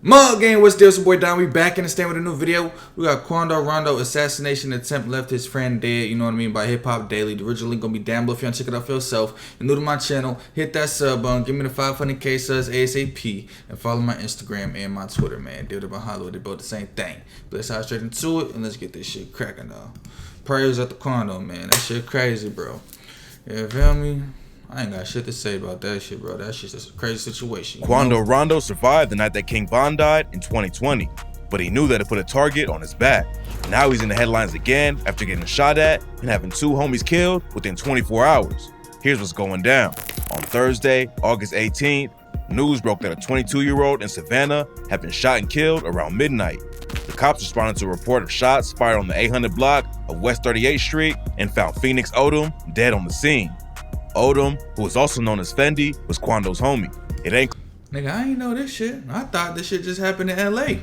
Mug gang, what's deal? It's your boy Donn. We back in the stand with a new video. We got Quando Rondo assassination attempt left his friend dead. You know what I mean? By Hip Hop Daily. The original link gonna be down below if you wanna check it out for yourself. You're new to my channel, hit that sub button. Give me the 500K subs ASAP, and follow my Instagram and my Twitter, man. Deal to Hollywood. They're both the same thing. Let's hop straight into it and let's get this shit cracking, though. Prayers at the Quando, man. That shit crazy, bro. You feel me? I ain't got shit to say about that shit, bro. That shit's just a crazy situation. Quando Rondo survived the night that King Von died in 2020, but he knew that it put a target on his back. Now he's in the headlines again after getting shot at and having two homies killed within 24 hours. Here's what's going down. On Thursday, August 18th, news broke that a 22-year-old in Savannah had been shot and killed around midnight. The cops responded to a report of shots fired on the 800 block of West 38th Street and found Phoenix Odom dead on the scene. Odom, who was also known as Fendi, was Quando's homie. It ain't Nigga, I ain't know this shit. I thought this shit just happened in LA.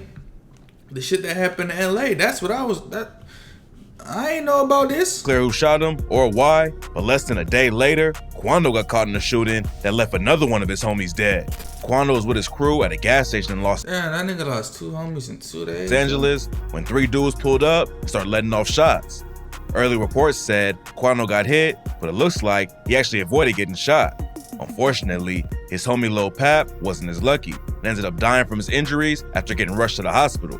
The shit that happened in LA, that's what I ain't know about this. clear who shot him or why, but less than a day later, Quando got caught in a shooting that left another one of his homies dead. Quando was with his crew at a gas station in Los Damn, that nigga lost two homies in 2 days. Angeles when three dudes pulled up and started letting off shots. Early reports said Quando got hit, but it looks like he actually avoided getting shot. Unfortunately, his homie Lil Pap wasn't as lucky and ended up dying from his injuries after getting rushed to the hospital.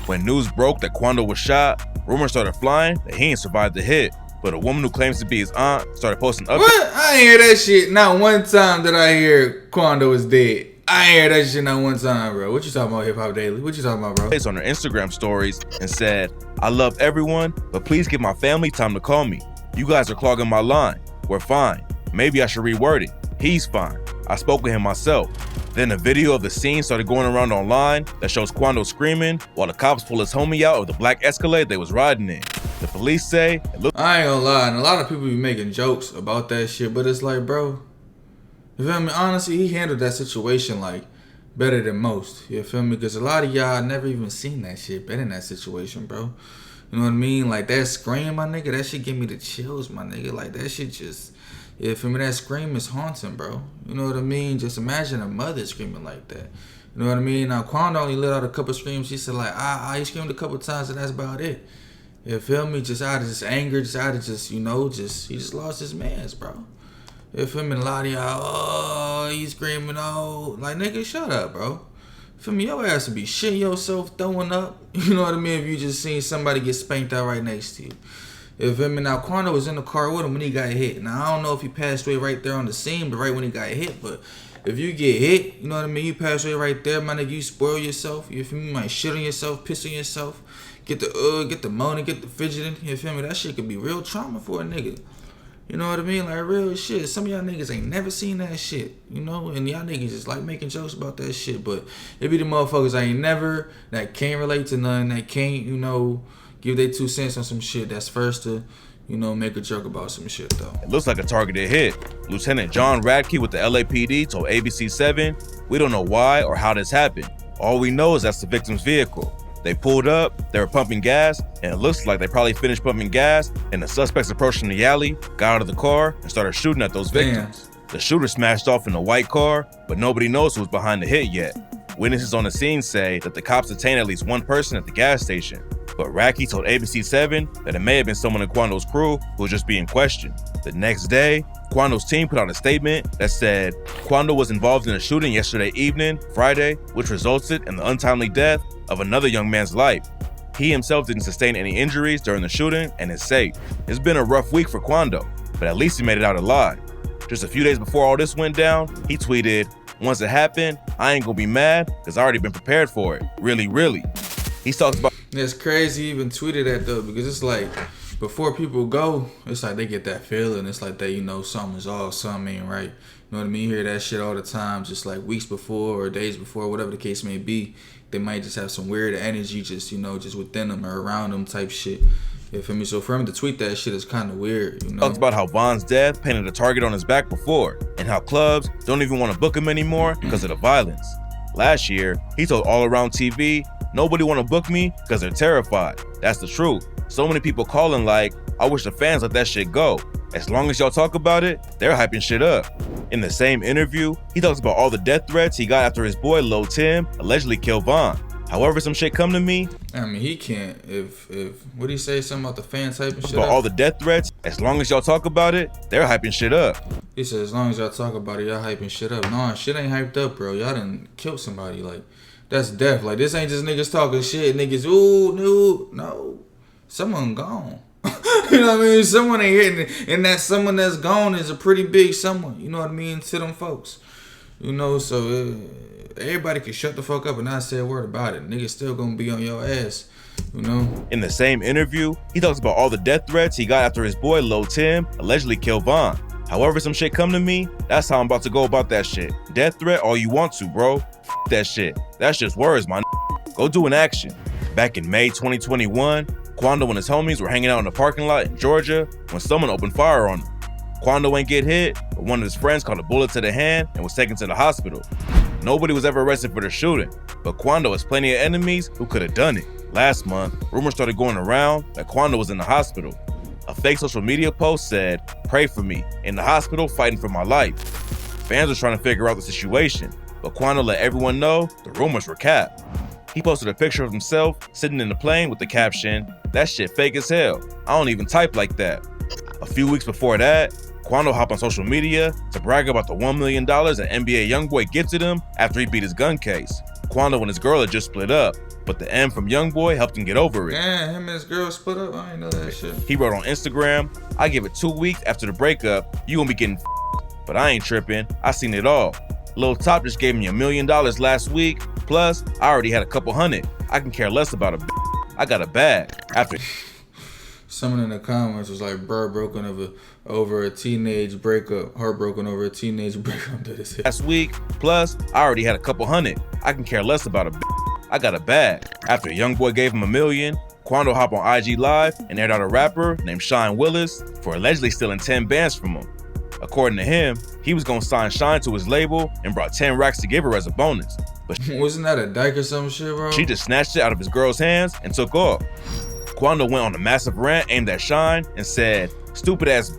When news broke that Quando was shot, rumors started flying that he ain't survived the hit, but a woman who claims to be his aunt started posting updates. What? I ain't hear that shit. Not one time did I hear Quando was dead. I ain't hear that shit not one time, bro. What you talking about, Hip Hop Daily? What you talking about, bro? On her Instagram stories and said, "I love everyone, but please give my family time to call me. You guys are clogging my line. We're fine. Maybe I should reword it. He's fine. I spoke with him myself." Then a video of the scene started going around online that shows Quando screaming while the cops pull his homie out of the black Escalade they was riding in. The police say it looked— I ain't gonna lie, and a lot of people be making jokes about that shit, but it's like, bro, you feel me? Honestly, he handled that situation like better than most. You feel me? Because a lot of y'all never even seen that shit been in that situation, bro. You know what I mean? Like that scream, my nigga, that shit give me the chills, my nigga. Like that shit just, you feel me? That scream is haunting, bro. You know what I mean? Just imagine a mother screaming like that. You know what I mean? Now Quando only let out a couple screams. He said like, he screamed a couple times and that's about it. You feel me? Just out of just anger, just out of just, you know, just, he just lost his mans, bro. You feel me? A lot of y'all, oh, he's screaming, oh. Like, nigga, shut up, bro. You feel me? Your ass would be shitting yourself, throwing up. You know what I mean? If you just seen somebody get spanked out right next to you. You feel me? Now, Quando was in the car with him when he got hit. Now, I don't know if he passed away right there on the scene, but right when he got hit. But if you get hit, you know what I mean? You pass away right there, my nigga, you spoil yourself. You feel me? You might shit on yourself, piss on yourself. Get the moaning, get the fidgeting. You feel me? That shit could be real trauma for a nigga. You know what I mean? Like real shit. Some of y'all niggas ain't never seen that shit, you know? And y'all niggas just like making jokes about that shit. But it be the motherfuckers I ain't never, that can't relate to none, that can't, you know, give their 2 cents on some shit that's first to, you know, make a joke about some shit though. It looks like a targeted hit. Lieutenant John Radke with the LAPD told ABC7, "We don't know why or how this happened. All we know is that's the victim's vehicle. They pulled up, they were pumping gas, and it looks like they probably finished pumping gas, and the suspects approached from the alley, got out of the car, and started shooting at those victims. The shooter smashed off in a white car, but nobody knows who was behind the hit yet. Witnesses on the scene say that the cops detained at least one person at the gas station, but Radke told ABC7 that it may have been someone in Quando's crew who was just being questioned. The next day, Quando's team put out a statement that said Quando was involved in a shooting yesterday evening, Friday, which resulted in the untimely death of another young man's life. He himself didn't sustain any injuries during the shooting and is safe. It's been a rough week for Quando, but at least he made it out alive. Just a few days before all this went down, he tweeted, "Once it happened, I ain't gonna be mad because I already been prepared for it. Really, really." He talks about— It's crazy he even tweeted that though, because it's like, before people go, it's like they get that feeling. It's like they, you know, something's off, something ain't right. You know what I mean? You hear that shit all the time, just like weeks before or days before, whatever the case may be. They might just have some weird energy just, you know, just within them or around them type shit. You feel me? So for him to tweet that shit is kind of weird, you know? Talks about how Von's death painted a target on his back before, and how clubs don't even want to book him anymore because of the violence. Last year, he told All Around TV, "Nobody want to book me because they're terrified. That's the truth. So many people calling like, I wish the fans let that shit go. As long as y'all talk about it, they're hyping shit up. In the same interview, he talks about all the death threats he got after his boy Lil Tim allegedly killed Von. However, some shit come to me. I mean, he can't. If what do you say? Something about the fans hyping shit about up? All the death threats. As long as y'all talk about it, they're hyping shit up. He said, as long as y'all talk about it, y'all hyping shit up. Nah, shit ain't hyped up, bro. Y'all done killed somebody. Like, that's death. Like, this ain't just niggas talking shit. Niggas, ooh, no. Someone gone. You know what I mean? Someone ain't hitting. And that someone that's gone is a pretty big someone. You know what I mean? To them folks. You know, so everybody can shut the fuck up and not say a word about it. Niggas still gonna be on your ass. You know? In the same interview, he talks about all the death threats he got after his boy Lil Tim allegedly killed Von. However, some shit come to me, that's how I'm about to go about that shit. Death threat all you want to, bro. That shit. That's just words, my Go do an action. Back in May 2021, Quando and his homies were hanging out in a parking lot in Georgia when someone opened fire on him. Quando ain't get hit, but one of his friends caught a bullet to the hand and was taken to the hospital. Nobody was ever arrested for the shooting, but Quando has plenty of enemies who could have done it. Last month, rumors started going around that Quando was in the hospital. A fake social media post said, "Pray for me, in the hospital fighting for my life." Fans were trying to figure out the situation, but Quando let everyone know the rumors were cap. He posted a picture of himself sitting in the plane with the caption, "That shit fake as hell. I don't even type like that." A few weeks before that, Quando hopped on social media to brag about the $1 million that NBA YoungBoy gifted him after he beat his gun case. Quando and his girl had just split up, but the M from YoungBoy helped him get over it. Damn, him and his girl split up? I ain't know that shit. He wrote on Instagram, "I give it 2 weeks after the breakup, you gonna be getting but I ain't tripping, I seen it all. Lil Top just gave me $1 million last week, plus I already had a couple hundred. I can care less about a I got a bag." After someone in the comments was like, "Bro, broken over a teenage breakup, heartbroken over a teenage breakup." last week, plus I already had a couple hundred. I can care less about a I got a bag. After YoungBoy gave him $1 million, Quando hopped on IG Live and aired out a rapper named Shan for allegedly stealing 10 bands from him. According to him, he was gonna sign Shan to his label and brought 10 racks to give her as a bonus. But wasn't that a dyke or some shit, bro? She just snatched it out of his girl's hands and took off. Quando went on a massive rant aimed at Shan and said, "Stupid ass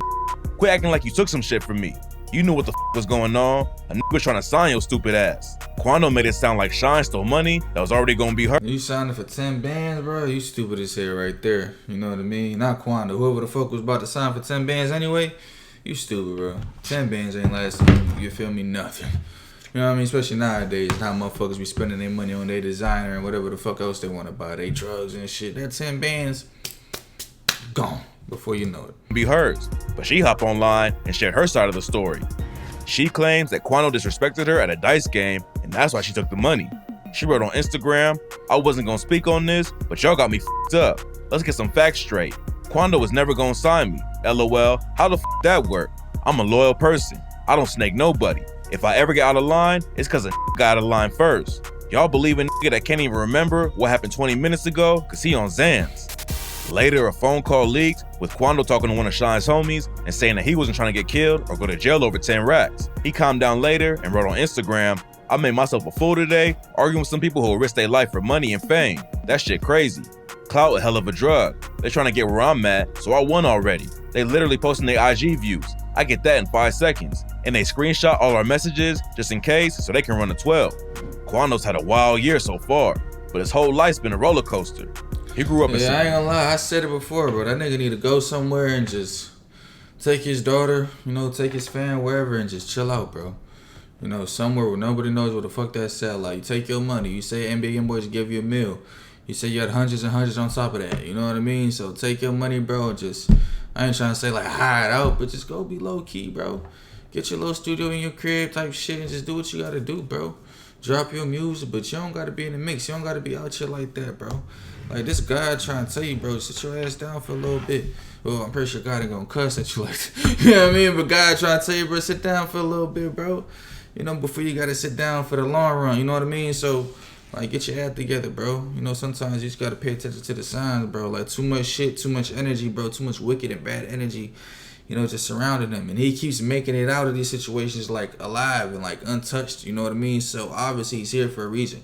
quit acting like you took some shit from me. You knew what the was going on. A nigga was trying to sign your stupid ass." Quando made it sound like Shan stole money that was already gonna be hers. You signed for 10 bands, bro? You stupid as hell right there. You know what I mean? Not Quando. Whoever the fuck was about to sign for 10 bands anyway, you stupid, bro. 10 bands ain't lasting, you feel me, nothing. You know what I mean? Especially nowadays, how motherfuckers be spending their money on their designer and whatever the fuck else they want to buy. They drugs and shit. That 10 bands, gone before you know it. Be hers, but she hopped online and shared her side of the story. She claims that Quando disrespected her at a dice game, and that's why she took the money. She wrote on Instagram, "I wasn't gonna speak on this, but y'all got me f***ed up. Let's get some facts straight. Quando was never gonna sign me. LOL, how the f*** that work? I'm a loyal person. I don't snake nobody. If I ever get out of line, it's cause a got out of line first. Y'all believe in nigga that can't even remember what happened 20 minutes ago, cause he on Xans." Later, a phone call leaked with Quando talking to one of Shan's homies and saying that he wasn't trying to get killed or go to jail over 10 racks. He calmed down later and wrote on Instagram, "I made myself a fool today, arguing with some people who will risk their life for money and fame. That shit crazy. Clout a hell of a drug. They trying to get where I'm at, so I won already. They literally posting their IG views. I get that in 5 seconds. And they screenshot all our messages just in case so they can run a 12. Quando's had a wild year so far, but his whole life's been a roller coaster. He grew up in I ain't gonna lie, I said it before, bro. That nigga need to go somewhere and just take his daughter, you know, take his fan wherever and just chill out, bro. You know, somewhere where nobody knows what the fuck that sell. Like, you take your money. You say NBA boys give you a meal. You say you had hundreds and hundreds on top of that. You know what I mean? So take your money, bro, and just, I ain't trying to say like hide out, but just go be low key, bro. Get your little studio in your crib type shit and just do what you gotta do, bro. Drop your music, but you don't gotta be in the mix. You don't gotta be out here like that, bro. Like, this God trying to tell you, bro, sit your ass down for a little bit. Well, I'm pretty sure God ain't gonna cuss at you like that. You know what I mean? But God trying to tell you, bro, sit down for a little bit, bro. You know, before you gotta sit down for the long run. You know what I mean? So, like, get your act together, bro. You know, sometimes you just gotta pay attention to the signs, bro. Like, too much shit, too much energy, bro. Too much wicked and bad energy, you know, just surrounding him. And he keeps making it out of these situations, like, alive and, like, untouched. You know what I mean? So, obviously, he's here for a reason.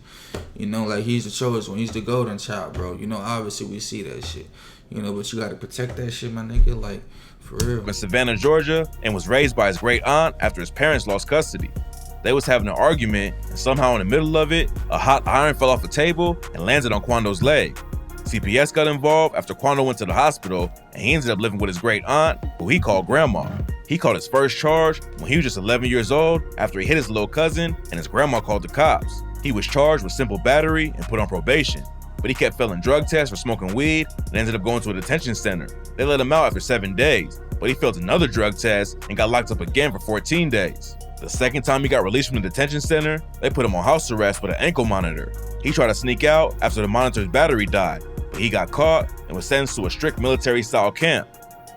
You know, like, he's the chosen one. He's the golden child, bro. You know, obviously, we see that shit. You know, but you gotta protect that shit, my nigga. Like, For real. In Savannah, Georgia, and was raised by his great aunt after his parents lost custody. They was having an argument, and somehow in the middle of it, a hot iron fell off a table and landed on Quando's leg. CPS got involved after Quando went to the hospital, and he ended up living with his great aunt, who he called Grandma. He caught his first charge when he was just 11 years old after he hit his little cousin, and his grandma called the cops. He was charged with simple battery and put on probation, but he kept failing drug tests for smoking weed and ended up going to a detention center. They let him out after 7 days, but he failed another drug test and got locked up again for 14 days. The second time he got released from the detention center, they put him on house arrest with an ankle monitor. He tried to sneak out after the monitor's battery died, but he got caught and was sentenced to a strict military-style camp.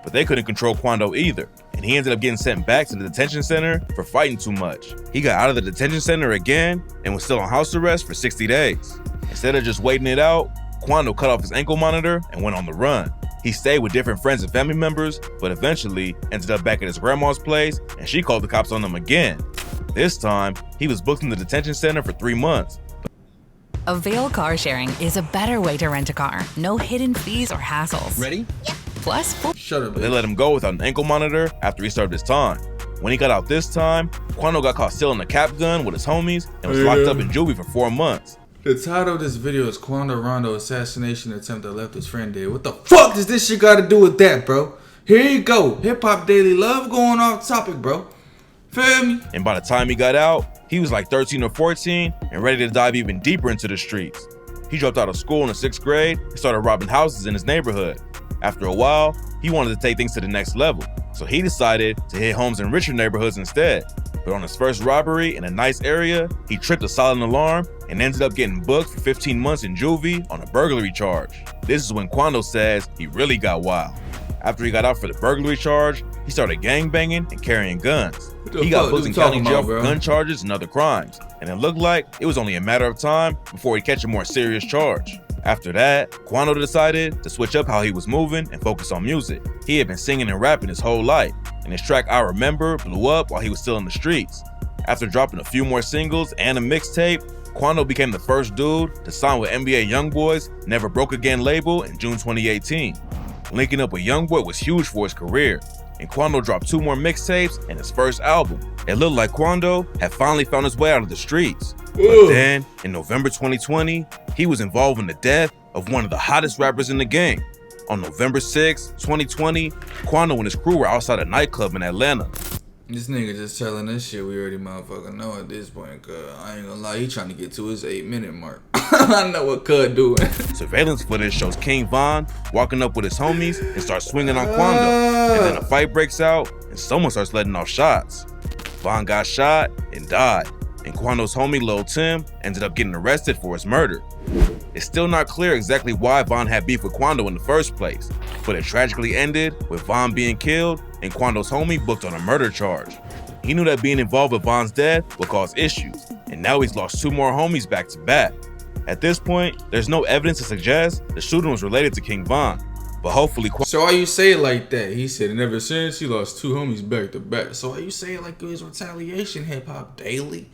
But they couldn't control Quando either, and he ended up getting sent back to the detention center for fighting too much. He got out of the detention center again and was still on house arrest for 60 days. Instead of just waiting it out, Quando cut off his ankle monitor and went on the run. He stayed with different friends and family members, but eventually ended up back at his grandma's place, and she called the cops on him again. This time, he was booked in the detention center for 3 months. Avail car sharing is a better way to rent a car. No hidden fees or hassles. Ready? Yep. Plus, Shut up, They let him go without an ankle monitor after he served his time. When he got out this time, Quando got caught stealing a cap gun with his homies and was locked up in juvie for 4 months. The title of this video is Quando Rondo Assassination Attempt that left his friend dead. What the fuck does this shit got to do with that, bro? Here you go. Hip Hop Daily love going off topic, bro. Feel me? And by the time he got out, he was like 13 or 14 and ready to dive even deeper into the streets. He dropped out of school in the 6th grade and started robbing houses in his neighborhood. After a while, he wanted to take things to the next level, so he decided to hit homes in richer neighborhoods instead. But on his first robbery in a nice area, he tripped a silent alarm and ended up getting booked for 15 months in juvie on a burglary charge. This is when Quando says he really got wild. After he got out for the burglary charge, he started gangbanging and carrying guns. He got booked in county jail for gun charges and other crimes, and it looked like it was only a matter of time before he'd catch a more serious charge. After that, Quando decided to switch up how he was moving and focus on music. He had been singing and rapping his whole life, and his track I Remember blew up while he was still in the streets. After dropping a few more singles and a mixtape, Quando became the first dude to sign with NBA YoungBoy's Never Broke Again label in June 2018. Linking up with YoungBoy was huge for his career, and Quando dropped 2 more mixtapes and his first album. It looked like Quando had finally found his way out of the streets. But then, in November 2020, he was involved in the death of one of the hottest rappers in the game. On November 6, 2020, Quando and his crew were outside a nightclub in Atlanta. This nigga just telling this shit we already motherfucking know at this point, cuz I ain't gonna lie, he trying to get to his 8-minute mark. I know what cuz doing. Surveillance footage shows King Von walking up with his homies and starts swinging on Quando. And then a fight breaks out and someone starts letting off shots. Von got shot and died, and Quando's homie Lil Tim ended up getting arrested for his murder. It's still not clear exactly why Von had beef with Quando in the first place, but it tragically ended with Von being killed and Quando's homie booked on a murder charge. He knew that being involved with Von's death would cause issues, and now he's lost 2 more homies back to back. At this point, there's no evidence to suggest the shooting was related to King Von, but hopefully So why you say it like that? He said, and ever since he lost 2 homies back to back. So why you say it like it was retaliation, Hip Hop Daily?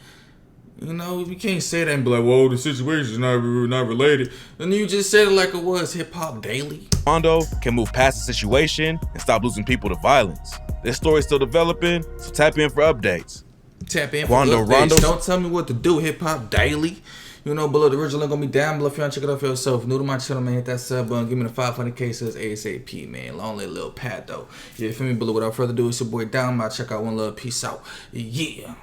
You know, you can't say that and be like, whoa, the situation's not related. And you just said it like it was, Hip Hop Daily. Quando can move past the situation and stop losing people to violence. This story's still developing, so tap in for updates. Tap in Quando for updates. Rondo. Don't tell me what to do, Hip Hop Daily. You know, below the original link gonna be down below if you want to check it out for yourself. New to my channel, man, hit that sub button. Give me the 500K subs ASAP, man. Long live Lil Pat, though. You feel me? Below, without further ado, it's your boy Donn. I'll check out one love. Peace out. Yeah.